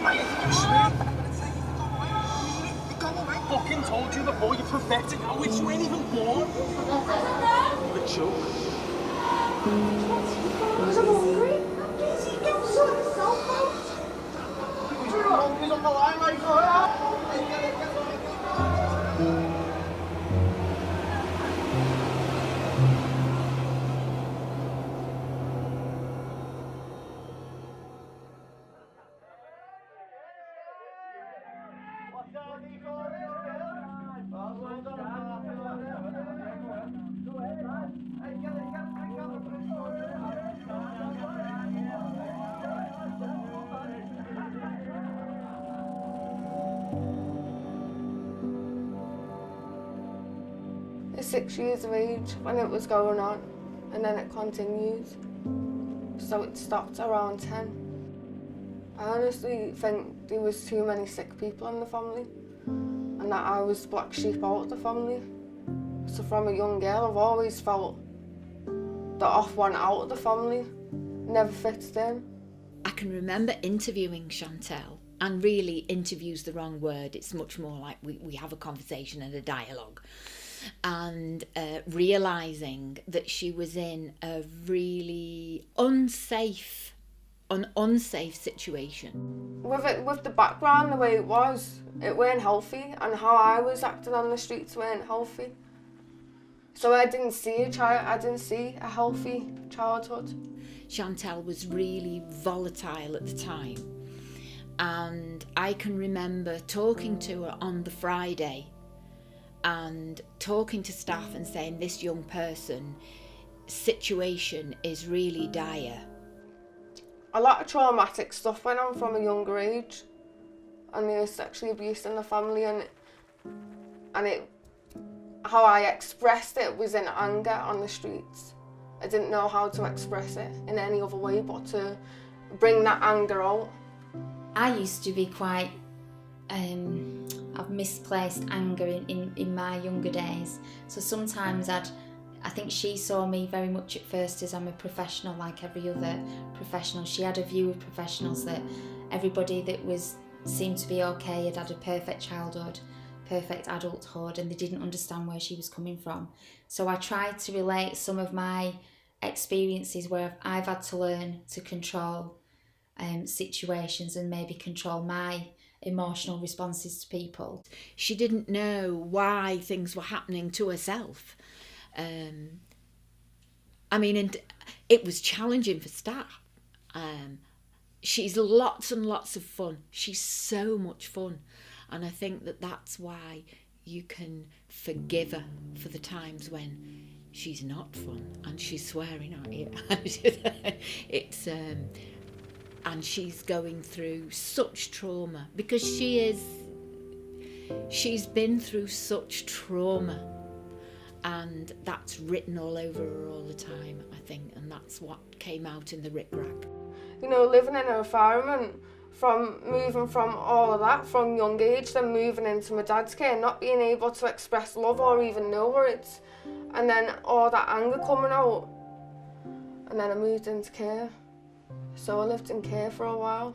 mate, you swear. Go away. Fucking told you before, you're pathetic. I wish you ain't even born. The joke. Because I'm hungry. I'm busy. Don't sort yourself out. You're hungry on the line, like, At 6 years of age when it was going on, and then it continued. So it stopped around 10. I honestly think there was too many sick people in the family, and that I was the black sheep out of the family. So from a young girl, I've always felt the off one out of the family, never fitted in. I can remember interviewing Chantelle, and really interview's the wrong word, it's much more like we have a conversation and a dialogue, and realising that she was in a really unsafe situation. With the background the way it weren't healthy, and how I was acting on the streets weren't healthy. So I didn't see a healthy childhood. Chantelle was really volatile at the time, and I can remember talking to her on the Friday and talking to staff and saying this young person situation is really dire. A lot of traumatic stuff went on from a younger age, and there was sexual abuse in the family, and how I expressed it was in anger on the streets. I didn't know how to express it in any other way but to bring that anger out. I used to be quite of misplaced anger in my younger days. So sometimes I think she saw me very much at first as I'm a professional like every other professional. She had a view of professionals that everybody that seemed to be okay had a perfect childhood, perfect adulthood, and they didn't understand where she was coming from. So I tried to relate some of my experiences where I've had to learn to control situations and maybe control my emotional responses to people. She didn't know why things were happening to herself. And it was challenging for staff. She's lots and lots of fun. She's so much fun. And I think that's why you can forgive her for the times when she's not fun and she's swearing at you. And she's going through such trauma because she's been through such trauma, and that's written all over her all the time, I think, and that's what came out in the rick-rack. You know, living in an environment, moving from all of that from young age, then moving into my dad's care, not being able to express love or even know words, and then all that anger coming out, and then I moved into care. So I lived in care for a while,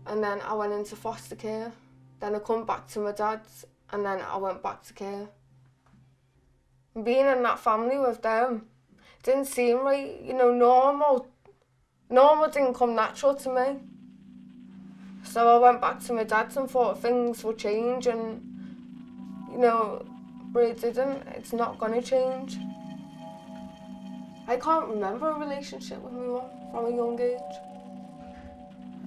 and then I went into foster care, then I come back to my dad's, and then I went back to care. Being in that family with them didn't seem right, you know, normal didn't come natural to me. So I went back to my dad's and thought things would change, and, you know, but it didn't. It's not going to change. I can't remember a relationship with my mum from a young age.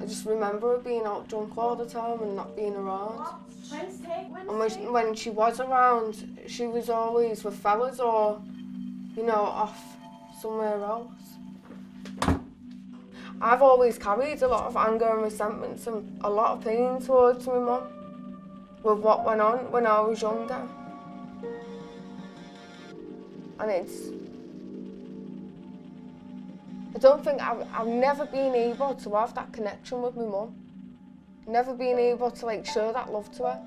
I just remember her being out drunk all the time and not being around. And when she was around, she was always with fellas or, you know, off somewhere else. I've always carried a lot of anger and resentment and a lot of pain towards my mum with what went on when I was younger. And I don't think I've never been able to have that connection with my mum. Never been able to show that love to her.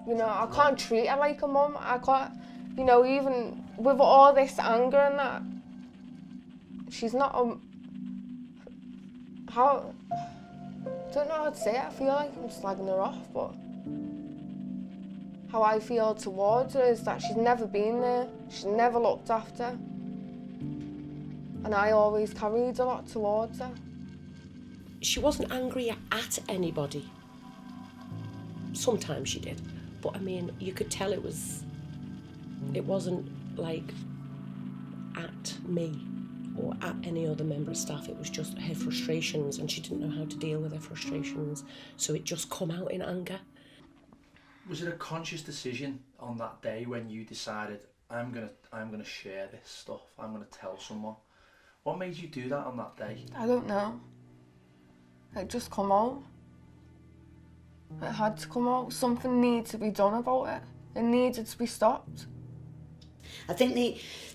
You know, I can't treat her like a mum. I can't, you know, even with all this anger and that, she's not a, don't know how to say it. I feel like I'm slagging her off, but how I feel towards her is that she's never been there, she's never looked after, and I always carried a lot towards her. She wasn't angry at anybody. Sometimes she did, but I mean, you could tell it wasn't like at me or at any other member of staff. It was just her frustrations, and she didn't know how to deal with her frustrations, so it just come out in anger. Was it a conscious decision on that day when you decided, I'm gonna share this stuff, I'm gonna tell someone? What made you do that on that day? I don't know. It just come out. It had to come out. Something needed to be done about it. It needed to be stopped. I think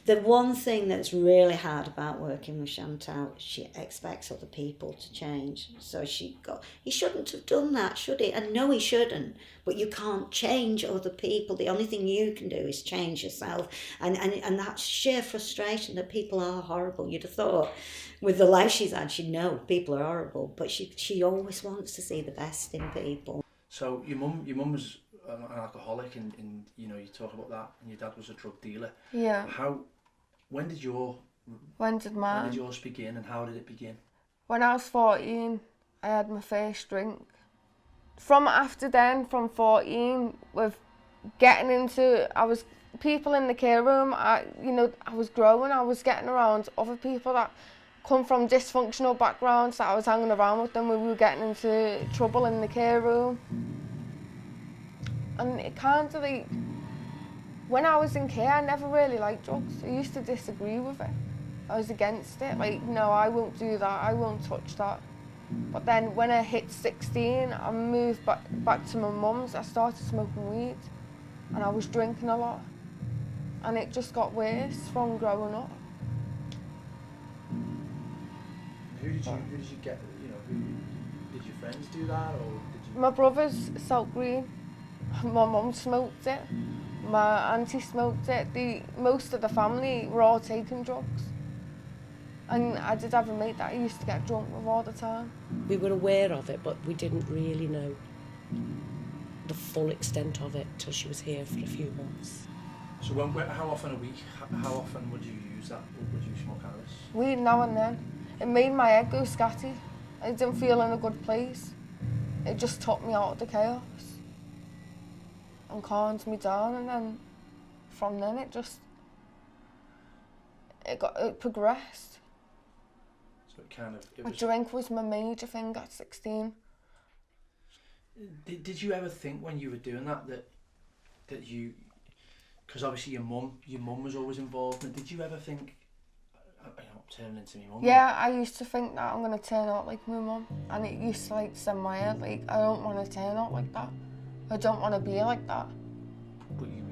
the one thing that's really hard about working with Chantelle, she expects other people to change. So he shouldn't have done that, should he? And no, he shouldn't. But you can't change other people. The only thing you can do is change yourself. And that sheer frustration that people are horrible. You'd have thought with the life she's had, she'd know people are horrible. But she always wants to see the best in people. So your mum was an alcoholic, and you know, you talk about that, and your dad was a drug dealer. Yeah. When did yours begin, and how did it begin? When I was 14, I had my first drink. From 14, with getting into, people in the care room, I was growing, I was getting around other people that come from dysfunctional backgrounds, that I was hanging around with them when we were getting into trouble in the care room. And it kind of like, when I was in care, I never really liked drugs. I used to disagree with it. I was against it, like, no, I won't do that, I won't touch that. But then when I hit 16, I moved back to my mum's, I started smoking weed, and I was drinking a lot. And it just got worse from growing up. Who did you get, did your friends do that, or did you? My brother's Salt Green, my mum smoked it, my auntie smoked it, most of the family were all taking drugs. And I did have a mate that I used to get drunk with all the time. We were aware of it, but we didn't really know the full extent of it till she was here for a few months. So how often a week, how often would you use that? Would you smoke cannabis? Weed now and then. It made my head go scatty. I didn't feel in a good place. It just took me out of the chaos and calmed me down, and then from then it progressed. So it A was. drink was my major thing at 16. Did you ever think when you were doing that you, because obviously your mum was always involved, and did you ever think, turning into my mum? Yeah, I used to think that I'm going to turn out like my mum, and it used to send my head, I don't want to turn out like that. I don't want to be like that. But you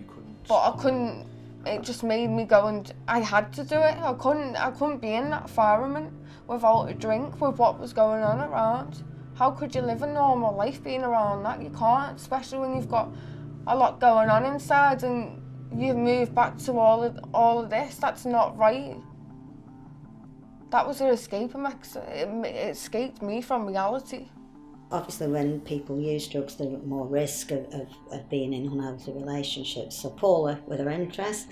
couldn't. But I couldn't. It just made me go, and I had to do it. I couldn't be in that environment without a drink, with what was going on around. How could you live a normal life being around that? You can't, especially when you've got a lot going on inside and you've moved back to all of this. That's not right. That was an escape mechanism. It escaped me from reality. Obviously, when people use drugs, they're at more risk of being in unhealthy relationships. So Paula, with her interest,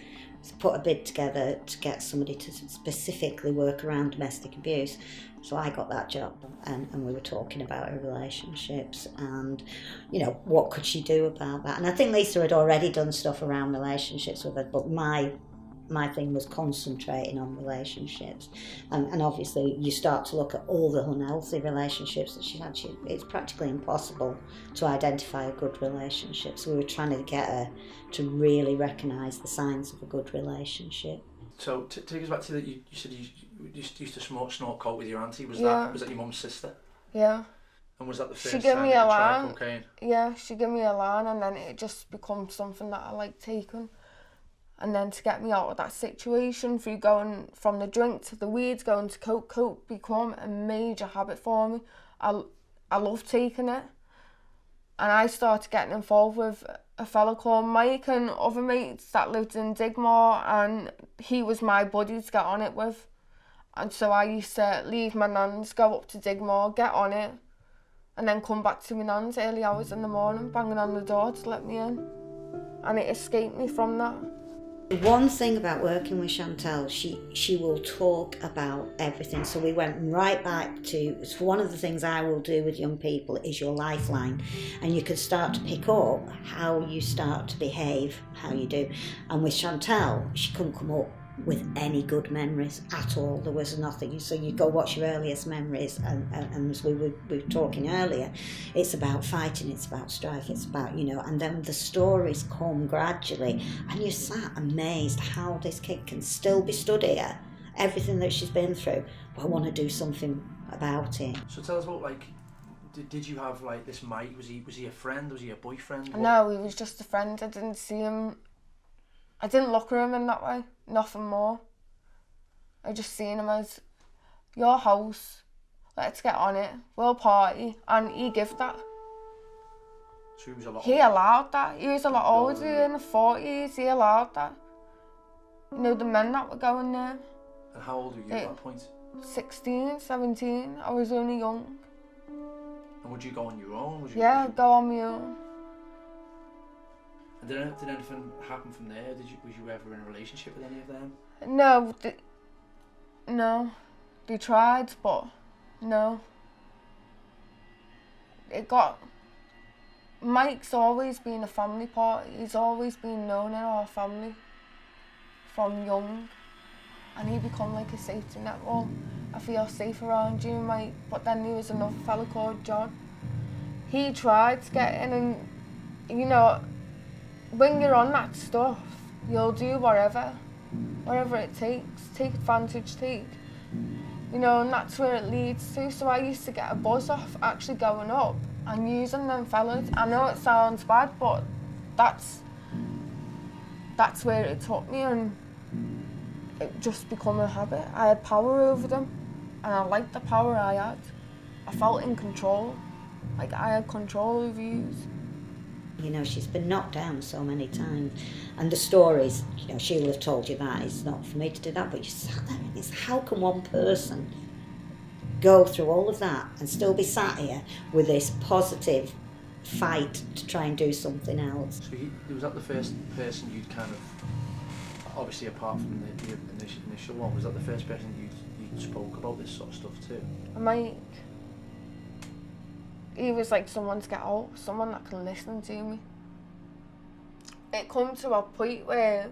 put a bid together to get somebody to specifically work around domestic abuse. So I got that job, and we were talking about her relationships and, what could she do about that. And I think Lisa had already done stuff around relationships with her, but my thing was concentrating on relationships. And obviously you start to look at all the unhealthy relationships that she had. It's practically impossible to identify a good relationship. So we were trying to get her to really recognise the signs of a good relationship. So take us back to that. You said you used to snort coke with your auntie. Was Yeah. that your mum's sister? Yeah. And was that the first She gave time me that a you tried line. cocaine? Yeah, she gave me a line, and then it just becomes something that I like taking. And then to get me out of that situation, through going from the drink to the weed, going to coke become a major habit for me. I love taking it. And I started getting involved with a fella called Mike and other mates that lived in Digmore, and he was my buddy to get on it with. And so I used to leave my nans, go up to Digmore, get on it, and then come back to my nan's early hours in the morning, banging on the door to let me in. And it escaped me from that. One thing about working with Chantelle, she will talk about everything. So we went right back to, so one of the things I will do with young people is your lifeline. And you can start to pick up how you start to behave, how you do. And with Chantelle, she couldn't come up with any good memories at all. There was nothing. So you go watch your earliest memories, and as we were talking earlier, it's about fighting, it's about strife, it's about, you know, and then the stories come gradually, and you're sat amazed how this kid can still be stood here, everything that she's been through, but I want to do something about it. So tell us about, like, did you have, like, this Mike? Was he a friend? Was he a boyfriend? No, he was just a friend. I didn't see him. I didn't look at him in that way. Nothing more. I just seen him as your house. Let's get on it. We'll party, and he gave that. So he was a lot. He allowed that. He was a lot older, in the 40s. He allowed that. You know, the men that were going there. And how old were you at that point? 16, 17. I was only young. And would you go on your own? Yeah, go on my own. And did anything happen from there? Was you ever in a relationship with any of them? No, no. They tried, but no. Mike's always been a family part. He's always been known in our family from young. And he become like a safety net. Well, I feel safe around you, Mike. But then there was another fella called John. He tried to get in, and, you know, when you're on that stuff, you'll do whatever it takes, take advantage, you know, and that's where it leads to. So I used to get a buzz off actually going up and using them fellas. I know it sounds bad, but that's where it took me, and it just become a habit. I had power over them, and I liked the power I had. I felt in control, like I had control over you. You know, she's been knocked down so many times, and the stories, you know, she'll have told you that. It's not for me to do that, but you sat there and it's, how can one person go through all of that and still be sat here with this positive fight to try and do something else? So was that the first person you'd kind of, obviously apart from the initial one, was that the first person you spoke about this sort of stuff to? Mike, he was like someone to get out, someone that can listen to me. It come to a point where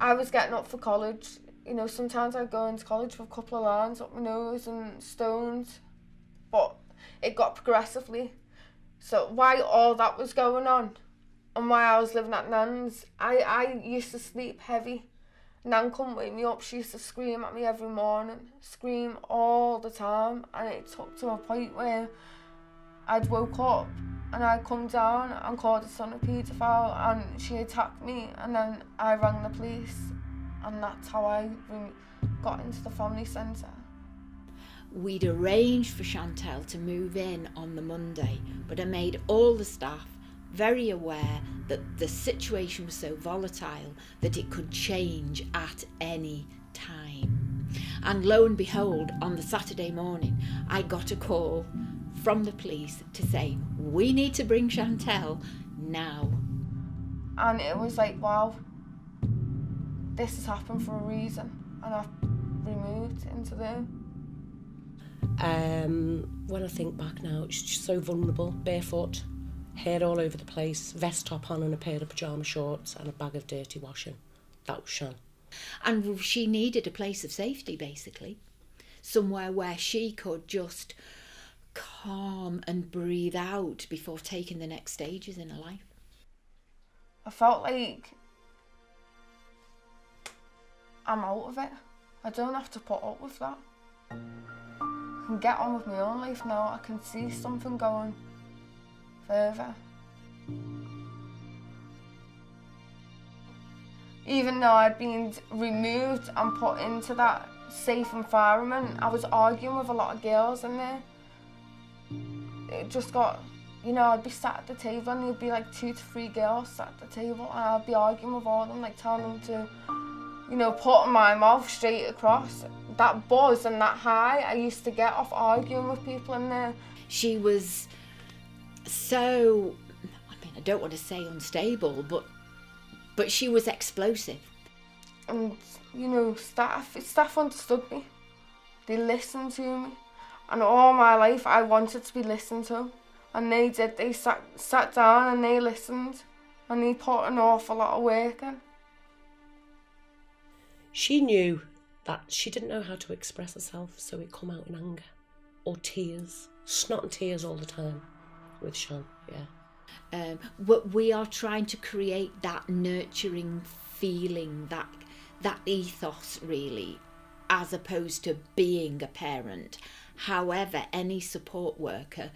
I was getting up for college. You know, sometimes I'd go into college with a couple of lines up my nose and stones, but it got progressively. So while all that was going on, and while I was living at Nan's, I used to sleep heavy. Nan couldn't wake me up. She used to scream at me every morning, scream all the time, and it took to a point where I'd woke up and I'd come down and called her son a paedophile, and she attacked me, and then I rang the police, and that's how I got into the family centre. We'd arranged for Chantelle to move in on the Monday, but I made all the staff very aware that the situation was so volatile that it could change at any time. And lo and behold, on the Saturday morning, I got a call from the police to say, we need to bring Chantelle now. And it was like, wow, this has happened for a reason, and I've removed into there. When I think back now, she's just so vulnerable, barefoot, hair all over the place, vest top on and a pair of pyjama shorts and a bag of dirty washing. That was Shan. And she needed a place of safety, basically. Somewhere where she could just calm and breathe out before taking the next stages in her life. I felt like I'm out of it. I don't have to put up with that. I can get on with my own life now. I can see something going further. Even though I'd been removed and put into that safe environment, I was arguing with a lot of girls in there. It just got, you know, I'd be sat at the table and there'd be like 2 to 3 girls sat at the table, and I'd be arguing with all of them, like telling them to, you know, put my mouth straight across. That buzz and that high I used to get off arguing with people in there. She was so, I mean, I don't want to say unstable, but she was explosive. And, you know, staff understood me. They listened to me. And all my life I wanted to be listened to. And they did. They sat down and they listened. And they put an awful lot of work in. She knew that she didn't know how to express herself, so it come out in anger or tears, snot and tears all the time with Shan, yeah. We are trying to create that nurturing feeling, that ethos really, as opposed to being a parent. However, any support worker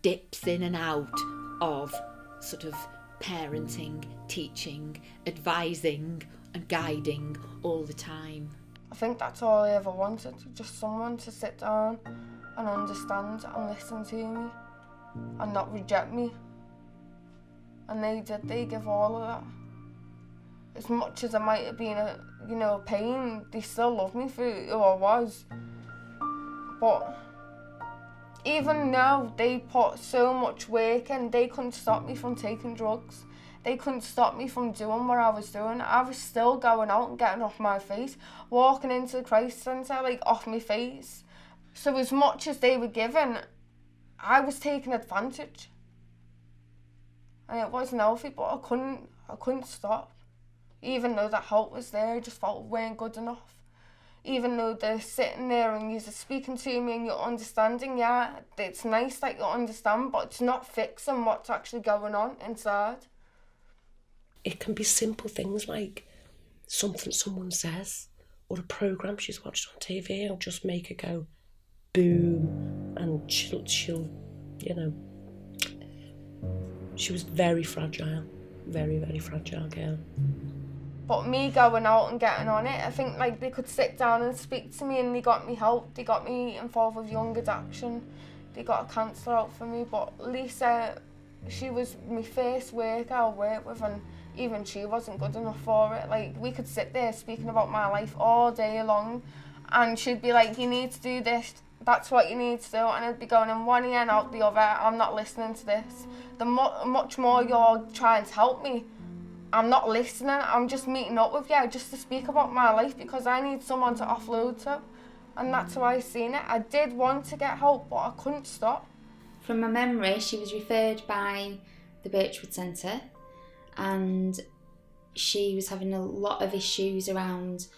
dips in and out of sort of parenting, teaching, advising and guiding all the time. I think that's all I ever wanted, just someone to sit down and understand and listen to me and not reject me. And they did, they give all of that. As much as I might have been a pain, they still love me for who I was. But even now, they put so much work in, they couldn't stop me from taking drugs. They couldn't stop me from doing what I was doing. I was still going out and getting off my face, walking into the crisis centre, like, off my face. So as much as they were giving, I was taking advantage. And it wasn't healthy, but I couldn't stop. Even though that help was there, I just felt it weren't good enough. Even though they're sitting there and you're speaking to me and you're understanding, yeah, it's nice that you understand, but it's not fixing what's actually going on inside. It can be simple things like something someone says or a programme she's watched on TV and just make her go boom, and she'll you know, she was very fragile, very, very fragile girl. But me going out and getting on it, I think like they could sit down and speak to me and they got me help. They got me involved with young addiction. They got a counsellor out for me. But Lisa, she was my first worker I worked with, and even she wasn't good enough for it. Like, we could sit there speaking about my life all day long and she'd be like, you need to do this, that's what you need to do, and I'd be going in one ear and out the other. I'm not listening to this. The much more you're trying to help me, I'm not listening. I'm just meeting up with you just to speak about my life because I need someone to offload to, and that's how I seen it. I did want to get help, but I couldn't stop. From my memory, she was referred by the Birchwood Centre, and she was having a lot of issues around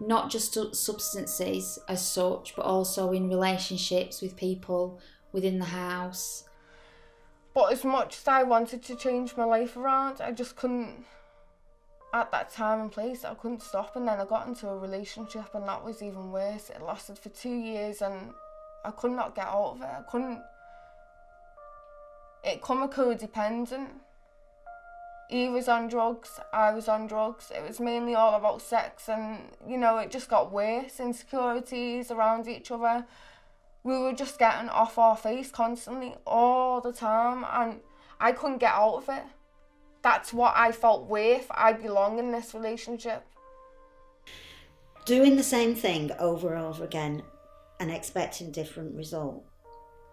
not just substances as such, but also in relationships with people within the house. But as much as I wanted to change my life around, I just couldn't, at that time and place, I couldn't stop. And then I got into a relationship and that was even worse. It lasted for 2 years and I could not get out of it. It come a codependent. He was on drugs, I was on drugs. It was mainly all about sex and, you know, it just got worse. Insecurities around each other. We were just getting off our face constantly, all the time, and I couldn't get out of it. That's what I felt worth. I belong in this relationship. Doing the same thing over and over again and expecting a different result,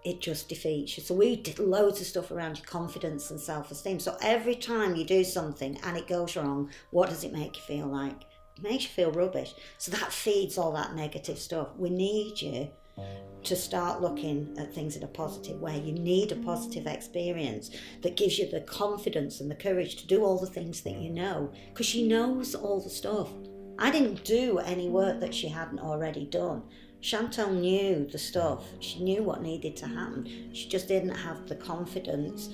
it just defeats you. So we did loads of stuff around your confidence and self-esteem. So every time you do something and it goes wrong, what does it make you feel like? It makes you feel rubbish. So that feeds all that negative stuff. We need you to start looking at things in a positive way. You need a positive experience that gives you the confidence and the courage to do all the things that you know, because she knows all the stuff. I didn't do any work that she hadn't already done. Chantelle knew the stuff. She knew what needed to happen. She just didn't have the confidence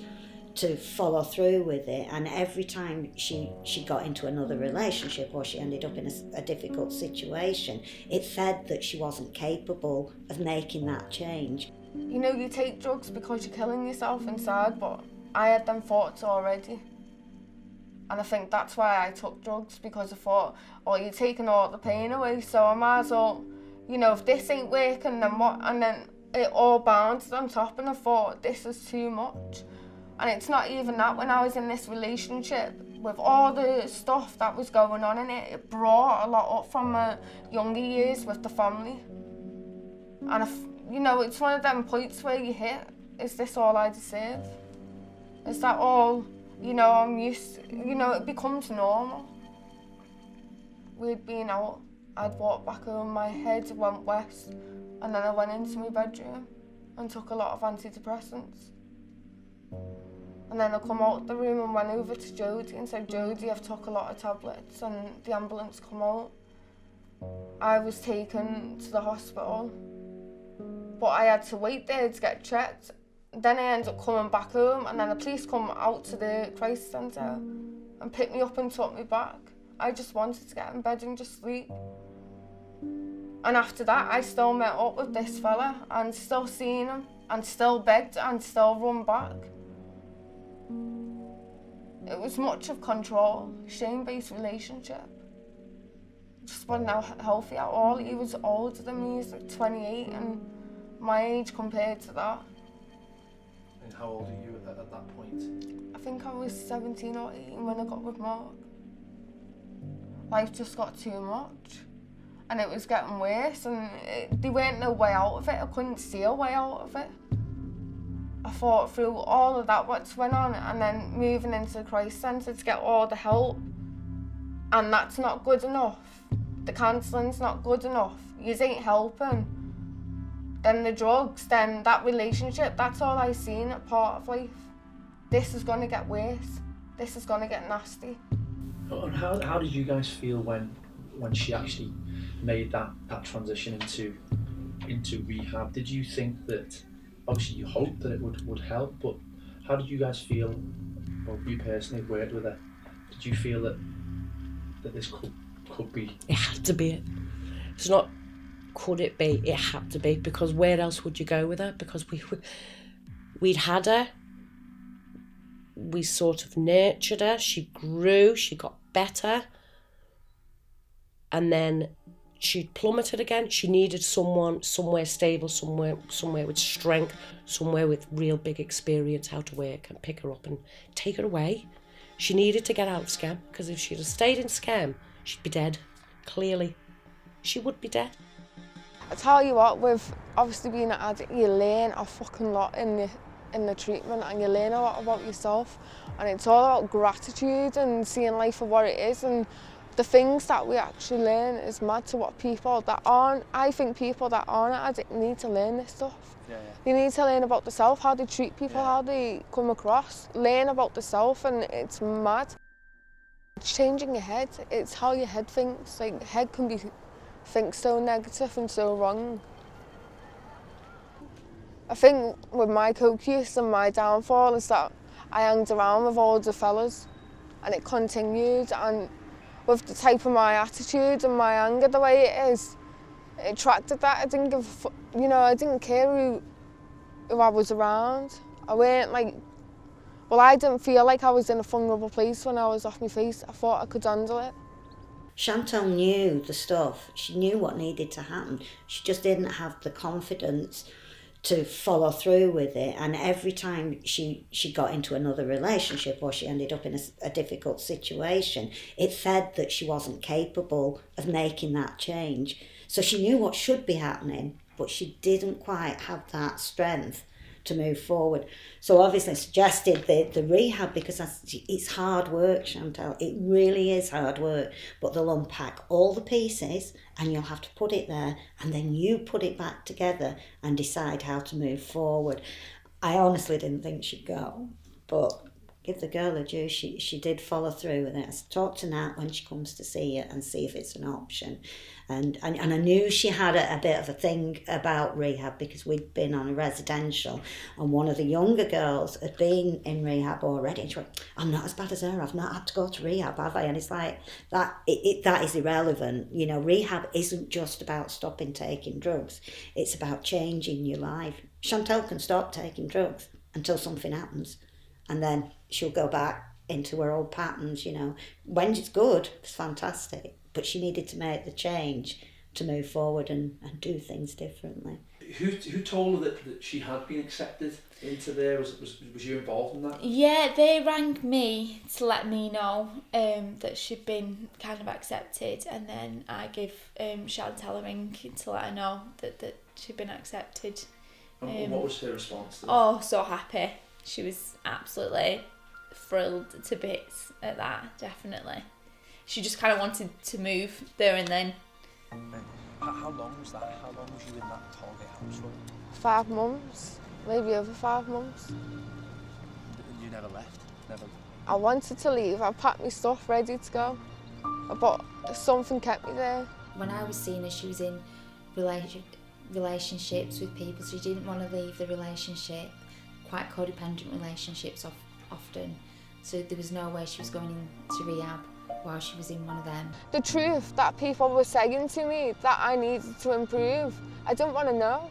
to follow through with it, and every time she got into another relationship or she ended up in a difficult situation, it fed that she wasn't capable of making that change. You know, you take drugs because you're killing yourself inside, but I had them thoughts already. And I think that's why I took drugs, because I thought, oh, you're taking all the pain away, so I might as well, you know, if this ain't working, then what? And then it all bounded on top, and I thought, this is too much. And it's not even that. When I was in this relationship, with all the stuff that was going on in it, it brought a lot up from my younger years with the family. And, you know, it's one of them points where you hit is this all I deserve? Is that all, I'm used to, it becomes normal. We'd been out, I'd walked back home, my head went west, and then I went into my bedroom and took a lot of antidepressants. And then I come out the room and went over to Jodie and said, Jodie, I've took a lot of tablets, and the ambulance come out. I was taken to the hospital, but I had to wait there to get checked. Then I ended up coming back home, and then the police come out to the crisis centre and picked me up and took me back. I just wanted to get in bed and just sleep. And after that, I still met up with this fella and still seen him and still begged and still run back. It was much of control, shame-based relationship. Just wasn't healthy at all. He was older than me, he was like 28, and my age compared to that. And how old are you at that point? I think I was 17 or 18 when I got with Mark. Life just got too much, and it was getting worse, and there weren't no way out of it. I couldn't see a way out of it. I fought through all of that what went on, and then moving into the crisis centre to get all the help, and that's not good enough. The counselling's not good enough. Yous ain't helping. Then the drugs, then that relationship, that's all I seen at part of life. This is going to get worse. This is going to get nasty. And how did you guys feel when she actually made that transition into rehab? Did you think that, obviously you hoped that it would help, but how did you guys feel, or you personally worked with her, did you feel that this could be? It had to be. It's not could it be, it had to be, because where else would you go with her? Because we'd had her, we sort of nurtured her, she grew, she got better, and then she plummeted again. She needed somewhere stable, somewhere with strength, somewhere with real big experience how to work, and pick her up and take her away. She needed to get out of Scam, because if she'd have stayed in Scam, she'd be dead. Clearly, she would be dead. I tell you what, with obviously being an addict, you learn a fucking lot in the treatment, and you learn a lot about yourself, and it's all about gratitude and seeing life for what it is, and the things that we actually learn is mad to what people that aren't, I think people that aren't addicts need to learn this stuff. Yeah. They need to learn about themselves, how they treat people, how they come across, learn about themselves, and it's mad. It's changing your head, it's how your head thinks. Like, head can think so negative and so wrong. I think with my coke use and my downfall is that I hanged around with older fellas, and it continued, and with the type of my attitude and my anger the way it is, it attracted that. I didn't give I didn't care who I was around. I weren't like, I didn't feel like I was in a vulnerable place when I was off my face. I thought I could handle it. Chantelle knew the stuff. She knew what needed to happen. She just didn't have the confidence to follow through with it, and every time she got into another relationship or she ended up in a difficult situation, it fed that she wasn't capable of making that change. So she knew what should be happening, but she didn't quite have that strength to move forward. So obviously suggested the rehab, because it's hard work, Chantelle. It really is hard work, but they'll unpack all the pieces and you'll have to put it there, and then you put it back together and decide how to move forward. I honestly didn't think she'd go, but give the girl a due. She did follow through with it. I talked to Nat when she comes to see it and see if it's an option. And I knew she had a bit of a thing about rehab, because we'd been on a residential and one of the younger girls had been in rehab already, and she went, I'm not as bad as her, I've not had to go to rehab, have I? And it's like, that is irrelevant. Rehab isn't just about stopping taking drugs, it's about changing your life. Chantelle can stop taking drugs until something happens, and then she'll go back into her old patterns. When it's good, it's fantastic. But she needed to make the change to move forward and do things differently. Who told her that she had been accepted into there? Was you involved in that? Yeah, they rang me to let me know that she'd been kind of accepted, and then I gave Chantelle a ring to let her know that she'd been accepted And what was her response to that? Oh, so happy. She was absolutely thrilled to bits at that, definitely. She just kind of wanted to move there and then. How long was that? How long was you in that holiday house for? 5 months, maybe over 5 months. You never left? Never? I wanted to leave. I packed my stuff ready to go, but something kept me there. When I was seeing her, she was in relationships with people, so she didn't want to leave the relationship. Quite codependent relationships often, so there was no way she was going into rehab while she was in one of them. The truth that people were saying to me that I needed to improve, I didn't want to know.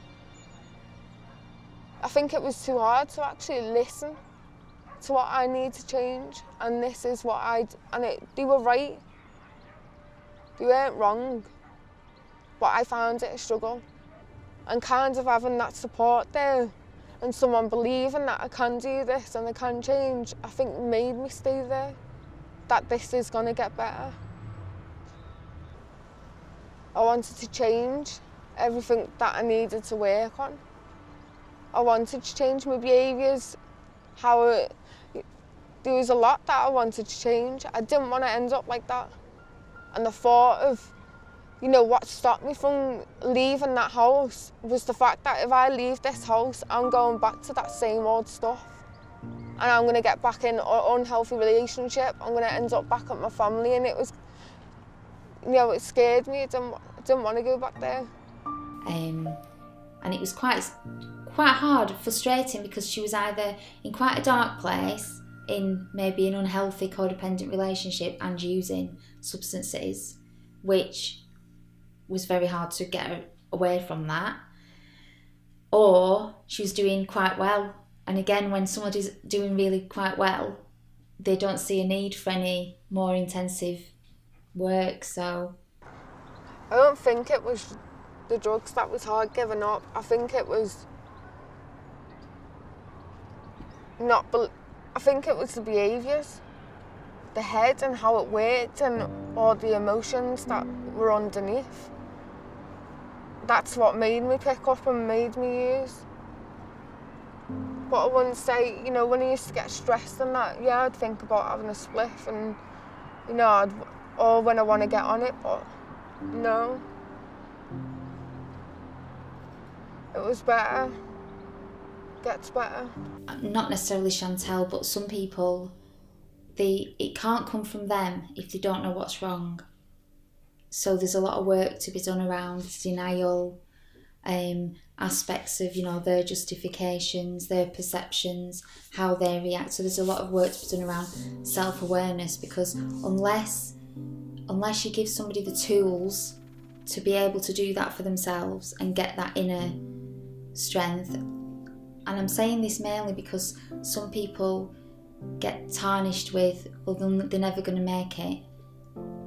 I think it was too hard to actually listen to what I need to change, and this is what they were right. They weren't wrong, but I found it a struggle. And kind of having that support there and someone believing that I can do this and I can change, I think made me stay there, that this is going to get better. I wanted to change everything that I needed to work on. I wanted to change my behaviours, there was a lot that I wanted to change. I didn't want to end up like that. And the thought of, what stopped me from leaving that house was the fact that if I leave this house, I'm going back to that same old stuff. And I'm going to get back in an unhealthy relationship. I'm going to end up back at my family. And it was, it scared me. I didn't want to go back there. And it was quite hard, frustrating, because she was either in quite a dark place, in maybe an unhealthy codependent relationship and using substances, which was very hard to get her away from that, or she was doing quite well. And again, when somebody's doing really quite well, they don't see a need for any more intensive work. So I don't think it was the drugs that was hard giving up. I think it was I think it was the behaviours, the head and how it worked, and all the emotions that were underneath. That's what made me pick up and made me use. But I wouldn't say, when I used to get stressed and that, yeah, I'd think about having a spliff and, or when I want to get on it, but no. It was better. Gets better. Not necessarily Chantelle, but some people, it can't come from them if they don't know what's wrong. So there's a lot of work to be done around denial, aspects of, their justifications, their perceptions, how they react. So there's a lot of work to be done around self-awareness, because unless you give somebody the tools to be able to do that for themselves and get that inner strength, and I'm saying this mainly because some people get tarnished with, well, they're never going to make it.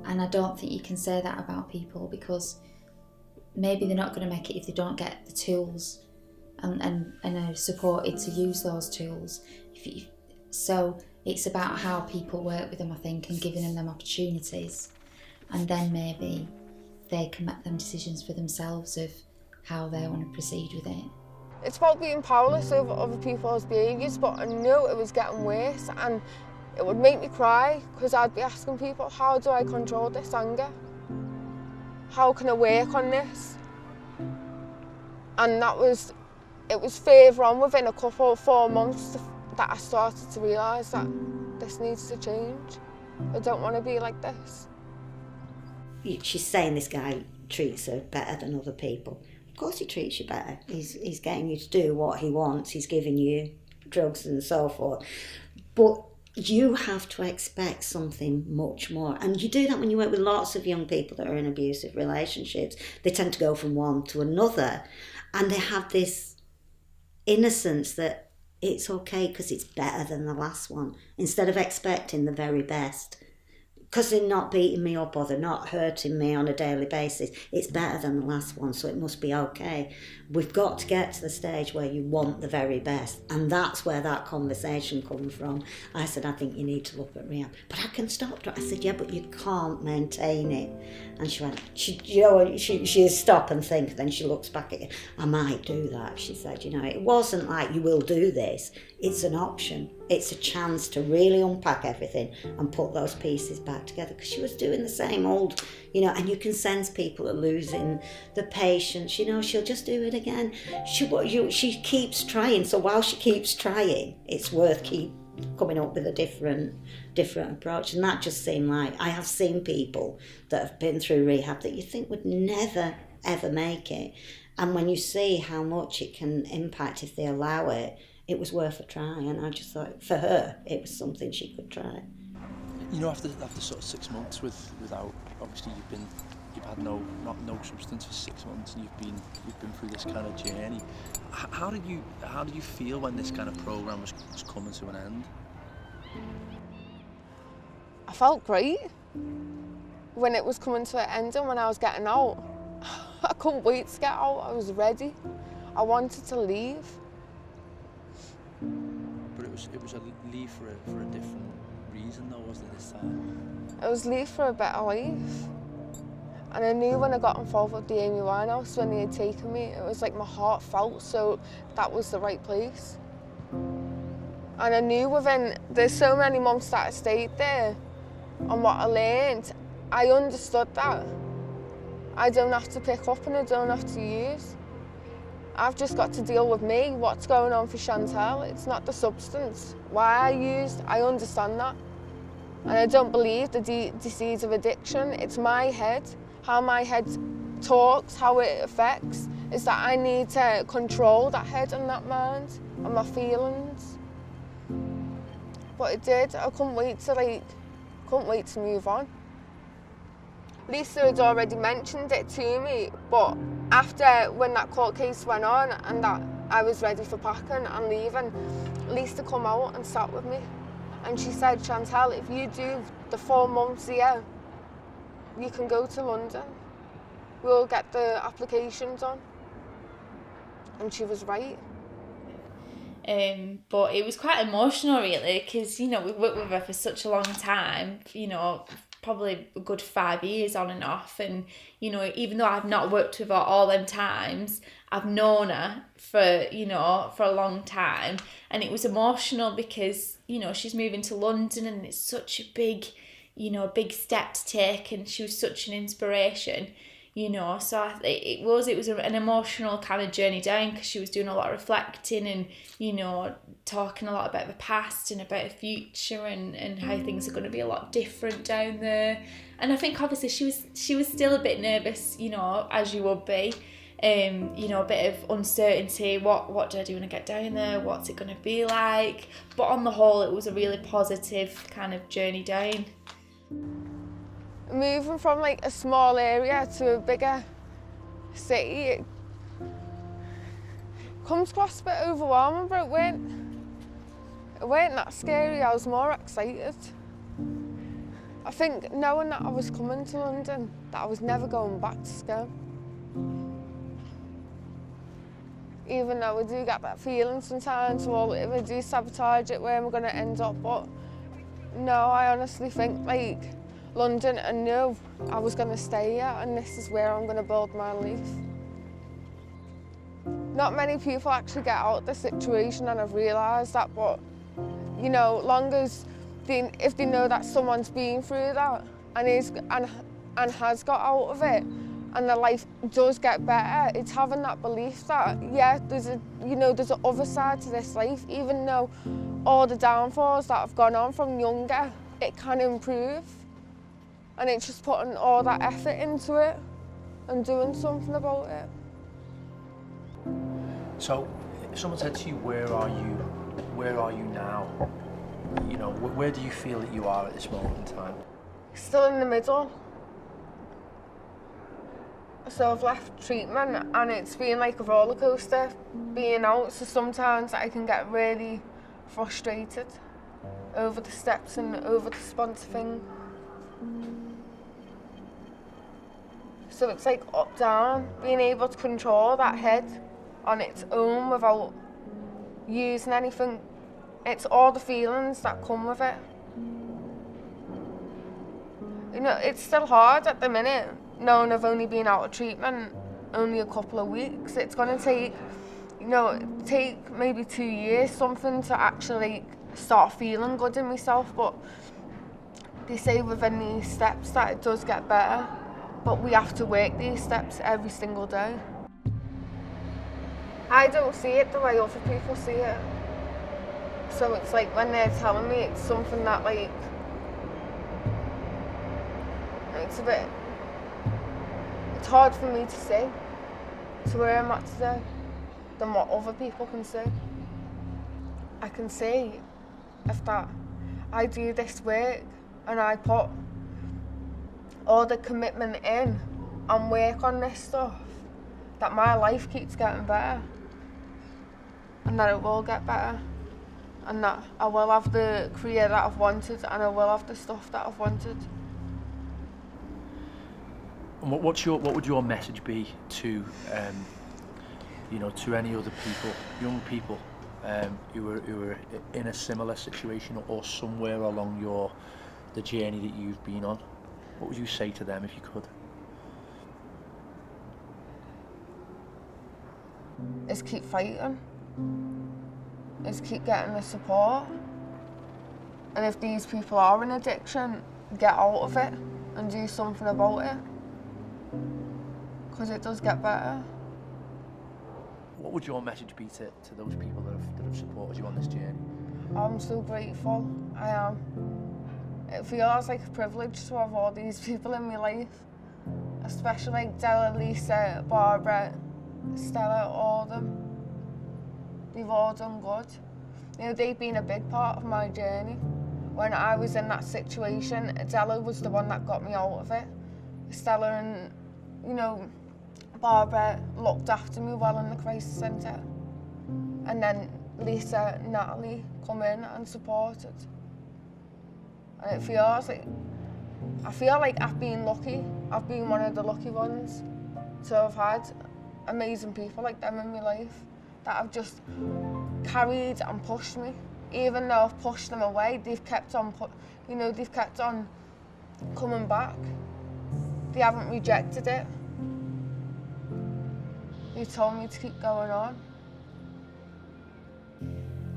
And I don't think you can say that about people, because maybe they're not going to make it if they don't get the tools and are supported to use those tools. So it's about how people work with them, I think, and giving them opportunities. And then maybe they can make them decisions for themselves of how they want to proceed with it. It's about being powerless over other people's behaviours, but I knew it was getting worse, and it would make me cry, because I'd be asking people, how do I control this anger? How can I work on this? And it was further on within 4 months that I started to realise that this needs to change. I don't want to be like this. She's saying this guy treats her better than other people. Of course he treats you better. He's getting you to do what he wants. He's giving you drugs and so forth. But you have to expect something much more. And you do that when you work with lots of young people that are in abusive relationships. They tend to go from one to another. And they have this innocence that it's okay because it's better than the last one. Instead of expecting the very best. because they're not beating me up or they're not hurting me on a daily basis, it's better than the last one, so it must be okay. We've got to get to the stage where you want the very best, and that's where that conversation comes from. I said, I think you need to look at rehab. But I can stop. I said, yeah, but you can't maintain it. And she went, she stop and think, then she looks back at you. I might do that, she said. It wasn't like you will do this. It's an option. It's a chance to really unpack everything and put those pieces back together, because she was doing the same old, and you can sense people are losing the patience. She'll just do it again. She keeps trying, so while she keeps trying, it's worth keep coming up with a different approach. And that just seemed like, I have seen people that have been through rehab that you think would never ever make it, and when you see how much it can impact if they allow it, it was worth a try. And I just thought, for her, it was something she could try. After sort of 6 months without, obviously you've had no substance for 6 months, and you've been through this kind of journey. How did you feel when this kind of program was coming to an end? I felt great when it was coming to an end, and when I was getting out. I couldn't wait to get out. I was ready. I wanted to leave. But it was a leave for a different reason, though, wasn't it, this time? It was leave for a better life. And I knew when I got involved with the Amy Winehouse, when they had taken me, it was like my heart felt so that was the right place. And I knew there's so many months that I stayed there, and what I learned, I understood that. I don't have to pick up and I don't have to use. I've just got to deal with me, what's going on for Chantelle. It's not the substance. Why I used, I understand that. And I don't believe the disease of addiction. It's my head, how my head talks, how it affects, is that I need to control that head and that mind and my feelings. But it did. I couldn't wait to move on. Lisa had already mentioned it to me, but after when that court case went on and that I was ready for packing and leaving, Lisa come out and sat with me. And she said, Chantelle, if you do the 4 months here, you can go to London. We'll get the application done. And she was right. But it was quite emotional, really, because, we worked with her for such a long time, probably a good 5 years on and off, and even though I've not worked with her all them times, I've known her for a long time, and it was emotional because she's moving to London and it's such a big step to take, and she was such an inspiration, so it was an emotional kind of journey down, because she was doing a lot of reflecting and talking a lot about the past and about the future and how things are going to be a lot different down there. And I think obviously she was still a bit nervous, as you would be, a bit of uncertainty. What do I do when I get down there? What's it going to be like? But on the whole, it was a really positive kind of journey down. Moving from like a small area to a bigger city, it comes across a bit overwhelming, but it weren't that scary. I was more excited. I think knowing that I was coming to London, that I was never going back to school. Even though I do get that feeling sometimes, well, if I do sabotage it, where am I going to end up? But no, I honestly think like London, I knew I was going to stay here, and this is where I'm going to build my life. Not many people actually get out of the situation, and I've realised that, but long as if they know that someone's been through that and has got out of it, and their life does get better, it's having that belief that there's an other side to this life. Even though all the downfalls that have gone on from younger, it can improve. And it's just putting all that effort into it and doing something about it. So, if someone said to you, where are you now? Where do you feel that you are at this moment in time? Still in the middle. So I've left treatment, and it's been like a roller coaster being out. So sometimes I can get really frustrated over the steps and over the sponsor thing. So it's like up, down, being able to control that head on its own without using anything. It's all the feelings that come with it. You know, it's still hard at the minute, knowing I've only been out of treatment only a couple of weeks. It's going to take, you know, maybe 2 years, something to actually start feeling good in myself. But they say within these steps that it does get better. But we have to work these steps every single day. I don't see it the way other people see it. So it's like when they're telling me it's something that like, it's hard for me to see to where I'm at today than what other people can see. I can see if that I do this work and I put all the commitment in and work on this stuff, that my life keeps getting better and that it will get better and that I will have the career that I've wanted and I will have the stuff that I've wanted. And what would your message be to you know, to any other people, young people who are in a similar situation or somewhere along the journey that you've been on? What would you say to them if you could? Is keep fighting. Is keep getting the support. And if these people are in addiction, get out of it and do something about it. Because it does get better. What would your message be to those people that have supported you on this journey? I'm so grateful. I am. It feels like a privilege to have all these people in my life, especially like Della, Lisa, Barbara, Stella, all of them. They've all done good. You know, they've been a big part of my journey. When I was in that situation, Della was the one that got me out of it. Stella and, you know, Barbara looked after me while in the crisis centre. And then Lisa and Natalie come in and supported. And it feels like, I feel like I've been lucky. I've been one of the lucky ones to have had amazing people like them in my life that have just carried and pushed me. Even though I've pushed them away, they've kept on, they've kept on coming back. They haven't rejected it. They told me to keep going on.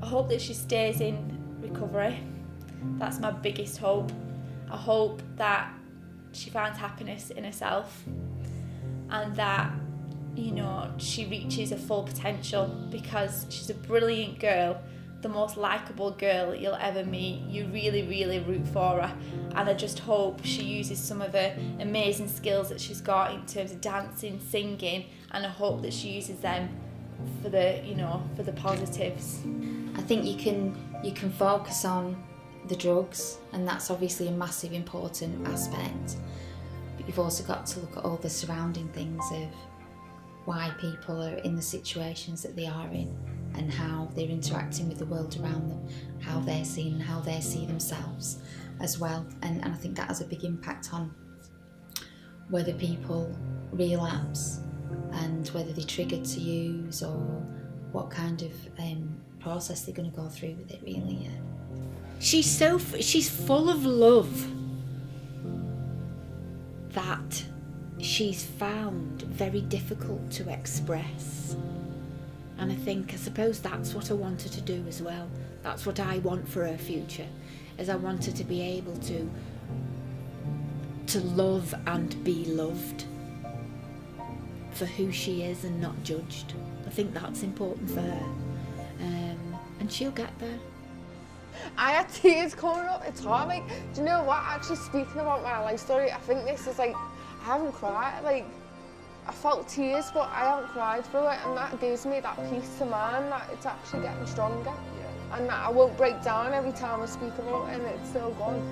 I hope that she stays in recovery. That's my biggest hope. I hope that she finds happiness in herself and that, you know, she reaches her full potential, because she's a brilliant girl, the most likeable girl you'll ever meet. You really, really root for her, and I just hope she uses some of her amazing skills that she's got in terms of dancing, singing, and I hope that she uses them for the positives. I think you can focus on the drugs, and that's obviously a massive important aspect, but you've also got to look at all the surrounding things of why people are in the situations that they are in and how they're interacting with the world around them, how they're seen and how they see themselves as well. And I think that has a big impact on whether people relapse and whether they're triggered to use or what kind of process they're going to go through with it, really. Yeah. She's full of love that she's found very difficult to express. And I suppose that's what I want her to do as well. That's what I want for her future, is I want her to be able to love and be loved for who she is and not judged. I think that's important for her. And she'll get there. I had tears coming up. It's hard. Like, do you know what? Actually, speaking about my life story, I think this is like, I haven't cried. Like, I felt tears, but I haven't cried through it, and that gives me that peace of mind that it's actually getting stronger, and that I won't break down every time I speak about it, and it's so good.